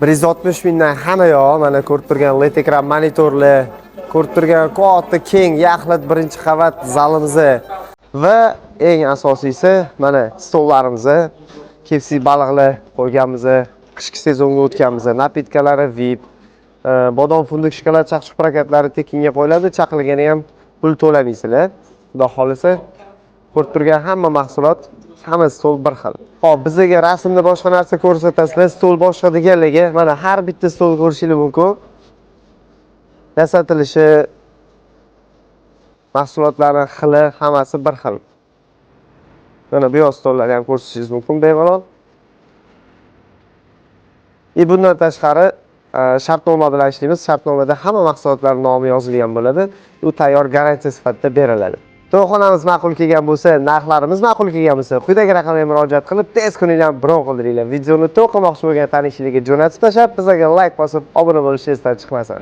160 mingdan hamma yoq, mana ko'rib turgan LED ekran monitorlar, ko'rib turgan katta keng yaxlit birinchi qavat zalimiz va eng asosiysi mana stollarimiz, KFC baliqlar qo'yganmiz, qishki sezonga o'tganmiz, napitkalari VIP, bodom fundik shokolad chaqchuq prakatlari tekinga qo'yiladi, chaqligini ham pul to'lamaysizlar. Xudo xolisa ko'rib turgan hamma mahsulot, hamma stol bir xil. Hop, bizga rasmda boshqa narsa ko'rsatasizlar, stol boshqa deganligi, mana har bitta stol ko'rishingiz mumkin. Yasatilishi, mahsulotlarning xili hammasi bir xil. Mana bu yoq stollarni ham ko'rishingiz mumkin bemalol. Bundan tashqari shartnoma bilan ishlaymiz. Shartnomada hamma mahsulotlar nomi yozilgan bo'ladi. U tayyor garantiya sifatida beriladi. To'yxonamiz ma'qul kelgan bo'lsa, narxlarimiz ma'qul kelgan bo'lsa, quyidagi raqamga murojaat qilib, tez kuningdan bron qildiringlar. Videoni to'qimoqchi bo'lgan tanishingizga jo'natib tashlab, bizga like bosib, obuna bo'lishingizdan chiqmasin.